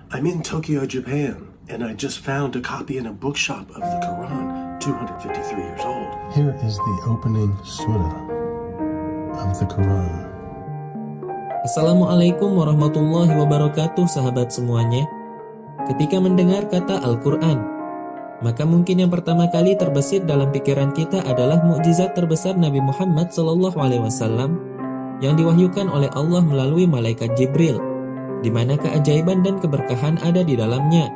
I'm in Tokyo, Japan, and I just found a copy in a bookshop of the Quran, 253 years old. Here is the opening surah of the Quran. Assalamualaikum warahmatullahi wabarakatuh, sahabat semuanya. Ketika mendengar kata Al-Quran, maka mungkin yang pertama kali terbesit dalam pikiran kita adalah mukjizat terbesar Nabi Muhammad SAW yang diwahyukan oleh Allah melalui malaikat Jibril, di mana keajaiban dan keberkahan ada di dalamnya,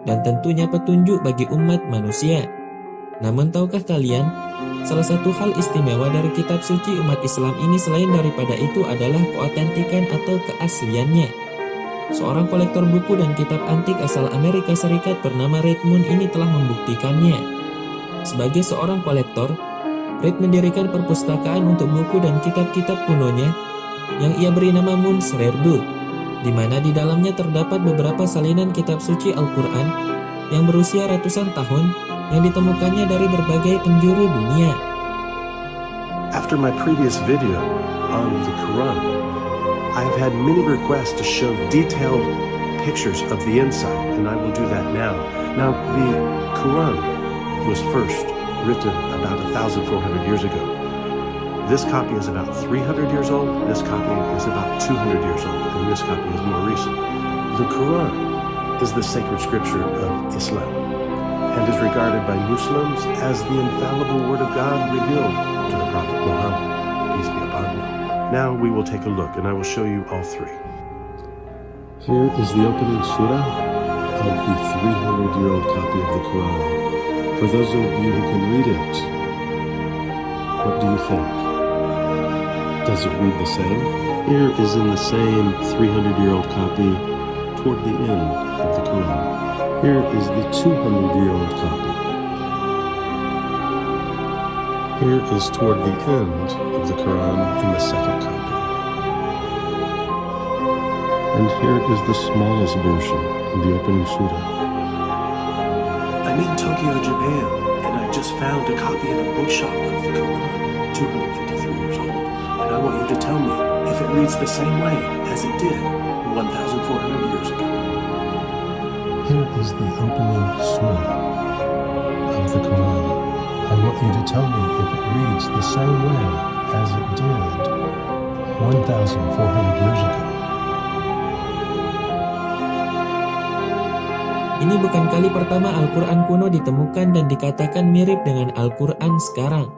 dan tentunya petunjuk bagi umat manusia. Namun tahukah kalian, salah satu hal istimewa dari kitab suci umat Islam ini selain daripada itu adalah keautentikan atau keasliannya. Seorang kolektor buku dan kitab antik asal Amerika Serikat bernama Reed Moon ini telah membuktikannya. Sebagai seorang kolektor, Reed mendirikan perpustakaan untuk buku dan kitab-kitab kunonya yang ia beri nama Moon's Rare Book, di mana di dalamnya terdapat beberapa salinan kitab suci Al-Quran yang berusia ratusan tahun yang ditemukannya dari berbagai penjuru dunia. After my previous video on the Quran, I've had many requests to show detailed pictures of the inside, and I will do that now. Now, the Quran was first written about 1,400 years ago. This copy is about 300 years old, this copy is about 200 years old, and this copy is more recent. The Quran is the sacred scripture of Islam and is regarded by Muslims as the infallible word of God revealed to the Prophet Muhammad, peace be upon him. Now we will take a look, and I will show you all three. Here is the opening surah of the 300-year-old copy of the Quran. For those of you who can read it, what do you think? Does it read the same? Here is in the same 300-year-old copy toward the end of the Quran. Here is the 200-year-old copy. Here is toward the end of the Quran in the second copy. And here is the smallest version in the opening surah. I'm in Tokyo, Japan, and I just found a copy in a bookshop of the Quran, 253 years old. And I want you to tell me if it reads the same way as it did 1,400 years ago. Here is the opening surah of the Quran. I want you to tell me if it reads the same way as it did 1,400 years ago. Ini bukan kali pertama Al-Quran kuno ditemukan dan dikatakan mirip dengan Al-Quran sekarang.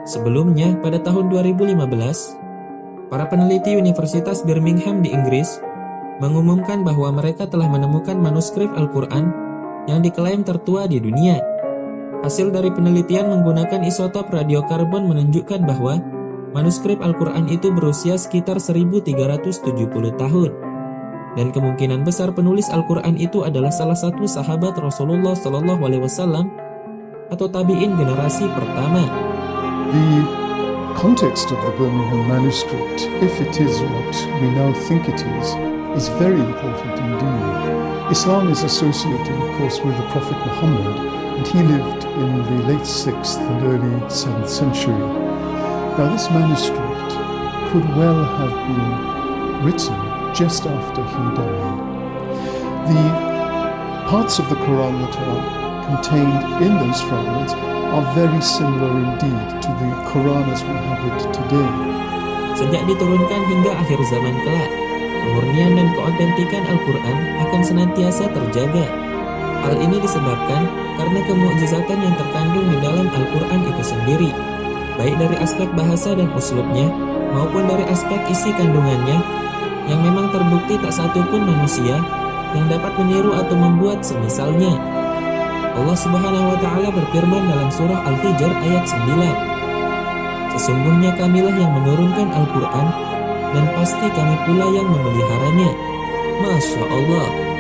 Sebelumnya, pada tahun 2015, para peneliti Universitas Birmingham di Inggris mengumumkan bahwa mereka telah menemukan manuskrip Al-Quran yang diklaim tertua di dunia. Hasil dari penelitian menggunakan isotop radiokarbon menunjukkan bahwa manuskrip Al-Quran itu berusia sekitar 1370 tahun. Dan kemungkinan besar penulis Al-Quran itu adalah salah satu sahabat Rasulullah SAW atau tabi'in generasi pertama. The context of the Birmingham manuscript, if it is what we now think it is very important indeed. Islam is associated, of course, with the Prophet Muhammad, and he lived in the late 6th and early 7th century. Now, this manuscript could well have been written just after he died. The parts of the Quran that are contained in those fragments are very similar indeed to the Quran as we have it today. Sejak diturunkan hingga akhir zaman kelak, kemurnian dan keautentikan Al-Quran akan senantiasa terjaga. Hal ini disebabkan karena kemukjizatan yang terkandung di dalam Al-Quran itu sendiri, baik dari aspek bahasa dan uslubnya, maupun dari aspek isi kandungannya, yang memang terbukti tak satupun manusia yang dapat meniru atau membuat semisalnya. Allah Subhanahu wa Ta'ala berfirman dalam surah Al-Hijr ayat 9, "Sesungguhnya kamilah yang menurunkan Al-Quran, dan pasti kami pula yang memeliharanya." Masya Allah.